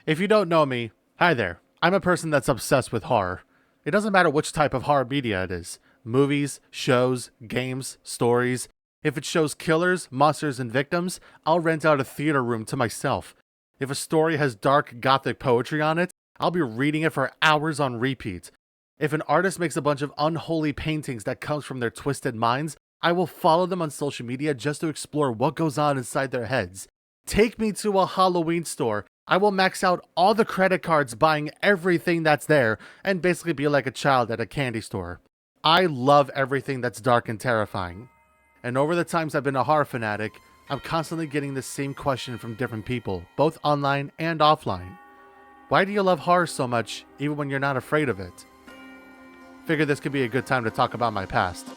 If you don't know me, hi there. I'm a person that's obsessed with horror. It doesn't matter which type of horror media it is. Movies, shows, games, stories. If it shows killers, monsters, and victims, I'll rent out a theater room to myself. If a story has dark gothic poetry on it, I'll be reading it for hours on repeat. If an artist makes a bunch of unholy paintings that comes from their twisted minds, I will follow them on social media just to explore what goes on inside their heads. Take me to a Halloween store. I will max out all the credit cards buying everything that's there and basically be like a child at a candy store. I love everything that's dark and terrifying. And over the times I've been a horror fanatic, I'm constantly getting the same question from different people, both online and offline. Why do you love horror so much, even when you're not afraid of it? Figured this could be a good time to talk about my past.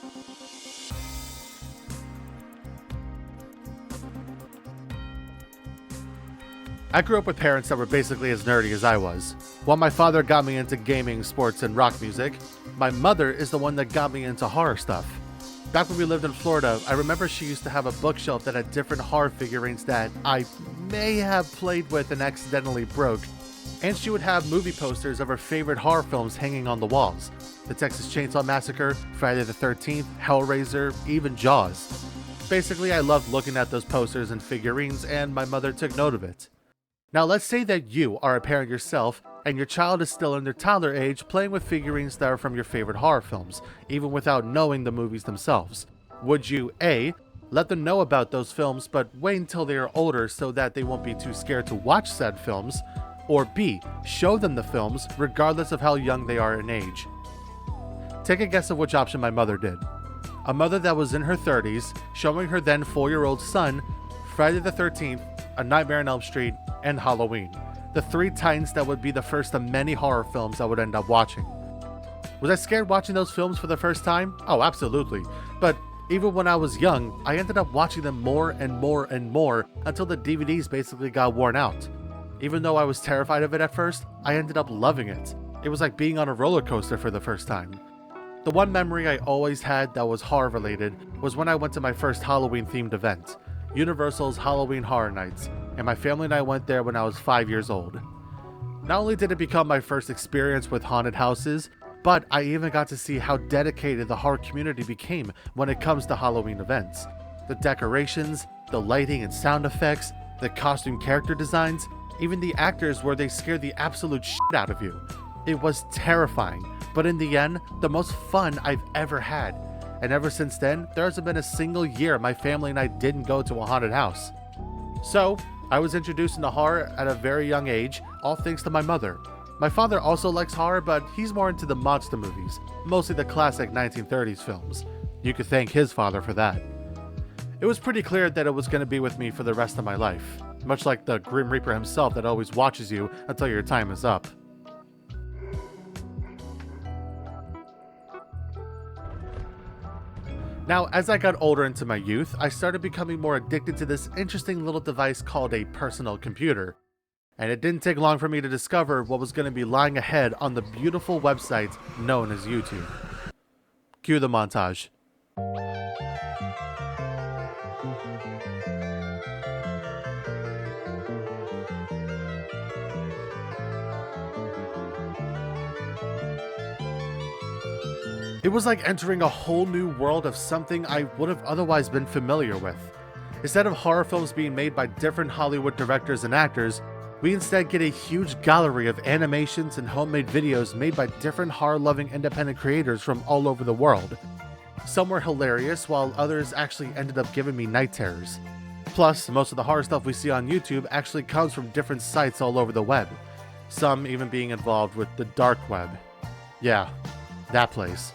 I grew up with parents that were basically as nerdy as I was. While my father got me into gaming, sports, and rock music, my mother is the one that got me into horror stuff. Back when we lived in Florida, I remember she used to have a bookshelf that had different horror figurines that I may have played with and accidentally broke. And she would have movie posters of her favorite horror films hanging on the walls. The Texas Chainsaw Massacre, Friday the 13th, Hellraiser, even Jaws. Basically, I loved looking at those posters and figurines, and my mother took note of it. Now let's say that you are a parent yourself and your child is still in their toddler age playing with figurines that are from your favorite horror films, even without knowing the movies themselves. Would you A, let them know about those films but wait until they are older so that they won't be too scared to watch said films, or B, show them the films regardless of how young they are in age? Take a guess of which option my mother did. A mother that was in her 30s, showing her then 4-year-old son Friday the 13th, A Nightmare on Elm Street, and Halloween. The three titans that would be the first of many horror films I would end up watching. Was I scared watching those films for the first time? Oh, absolutely. But even when I was young, I ended up watching them more and more and more until the DVDs basically got worn out. Even though I was terrified of it at first, I ended up loving it. It was like being on a roller coaster for the first time. The one memory I always had that was horror related was when I went to my first Halloween themed event, Universal's Halloween Horror Nights, and my family and I went there when I was 5 years old. Not only did it become my first experience with haunted houses, but I even got to see how dedicated the horror community became when it comes to Halloween events. The decorations, the lighting and sound effects, the costume character designs, even the actors where they scared the absolute shit out of you. It was terrifying, but in the end, the most fun I've ever had. And ever since then, there hasn't been a single year my family and I didn't go to a haunted house. So, I was introduced into horror at a very young age, all thanks to my mother. My father also likes horror, but he's more into the monster movies, mostly the classic 1930s films. You could thank his father for that. It was pretty clear that it was going to be with me for the rest of my life, much like the Grim Reaper himself that always watches you until your time is up. Now, as I got older into my youth, I started becoming more addicted to this interesting little device called a personal computer. And it didn't take long for me to discover what was going to be lying ahead on the beautiful website known as YouTube. Cue the montage. It was like entering a whole new world of something I would have otherwise been familiar with. Instead of horror films being made by different Hollywood directors and actors, we instead get a huge gallery of animations and homemade videos made by different horror-loving independent creators from all over the world. Some were hilarious, while others actually ended up giving me night terrors. Plus, most of the horror stuff we see on YouTube actually comes from different sites all over the web. Some even being involved with the dark web. Yeah, that place.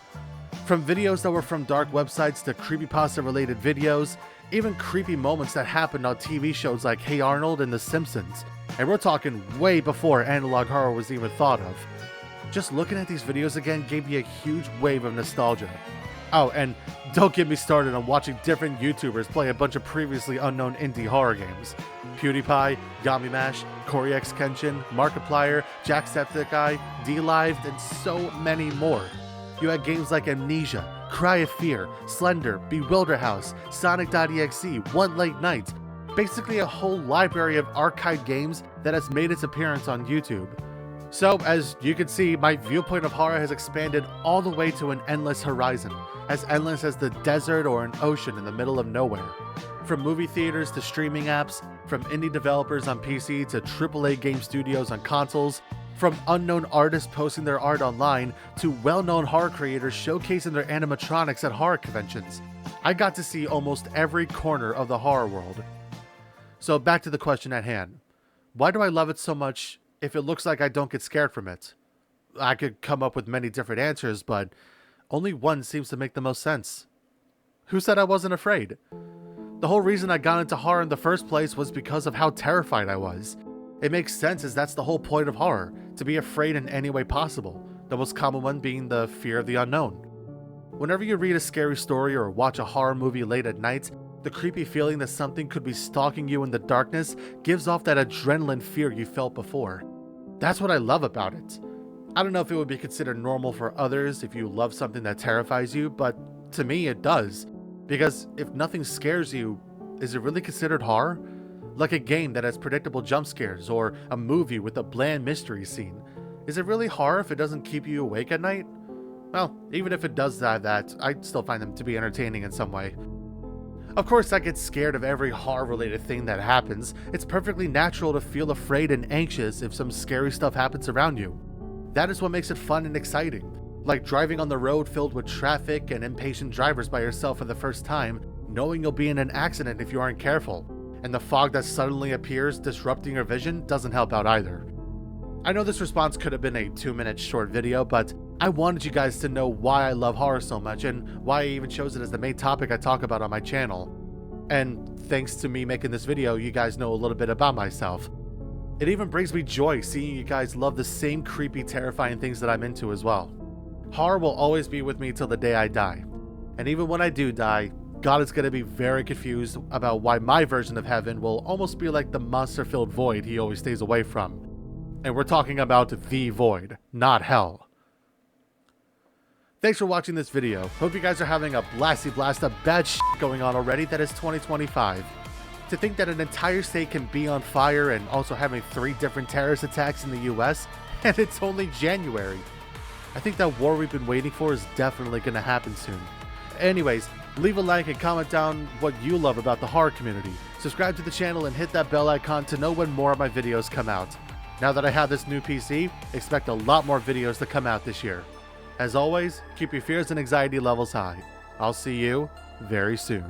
From videos that were from dark websites to creepypasta-related videos, even creepy moments that happened on TV shows like Hey Arnold and The Simpsons. And we're talking way before analog horror was even thought of. Just looking at these videos again gave me a huge wave of nostalgia. Oh, and don't get me started on watching different YouTubers play a bunch of previously unknown indie horror games. PewDiePie, Yamimash, CoryX Kenshin, Markiplier, Jacksepticeye, D-Lived, and so many more. You had games like Amnesia, Cry of Fear, Slender, Bewilder House, Sonic.exe, One Late Night. basically a whole library of archived games that has made its appearance on YouTube. So, as you can see, my viewpoint of horror has expanded all the way to an endless horizon, as endless as the desert or an ocean in the middle of nowhere. From movie theaters to streaming apps, from indie developers on PC to AAA game studios on consoles, from unknown artists posting their art online to well-known horror creators showcasing their animatronics at horror conventions. I got to see almost every corner of the horror world. So back to the question at hand. Why do I love it so much if it looks like I don't get scared from it? I could come up with many different answers, but only one seems to make the most sense. Who said I wasn't afraid? The whole reason I got into horror in the first place was because of how terrified I was. It makes sense, as that's the whole point of horror, to be afraid in any way possible, the most common one being the fear of the unknown. Whenever you read a scary story or watch a horror movie late at night, the creepy feeling that something could be stalking you in the darkness gives off that adrenaline fear you felt before. That's what I love about it. I don't know if it would be considered normal for others if you love something that terrifies you, but to me it does. Because if nothing scares you, is it really considered horror? Like a game that has predictable jump scares, or a movie with a bland mystery scene. Is it really horror if it doesn't keep you awake at night? Well, even if it does that, I still find them to be entertaining in some way. Of course, I get scared of every horror-related thing that happens. It's perfectly natural to feel afraid and anxious if some scary stuff happens around you. That is what makes it fun and exciting. Like driving on the road filled with traffic and impatient drivers by yourself for the first time, knowing you'll be in an accident if you aren't careful. And the fog that suddenly appears disrupting your vision doesn't help out either. I know this response could have been a 2-minute short video, but I wanted you guys to know why I love horror so much and why I even chose it as the main topic I talk about on my channel. And thanks to me making this video, you guys know a little bit about myself. It even brings me joy seeing you guys love the same creepy, terrifying things that I'm into as well. Horror will always be with me till the day I die. And even when I do die, God is going to be very confused about why my version of heaven will almost be like the monster-filled void he always stays away from. And we're talking about the void, not hell. Thanks for watching this video. Hope you guys are having a blasty blast of bad shit going on already that is 2025. To think that an entire state can be on fire and also having 3 different terrorist attacks in the US, and it's only January. I think that war we've been waiting for is definitely going to happen soon. Anyways, leave a like and comment down what you love about the horror community. Subscribe to the channel and hit that bell icon to know when more of my videos come out. Now that I have this new PC, expect a lot more videos to come out this year. As always, keep your fears and anxiety levels high. I'll see you very soon.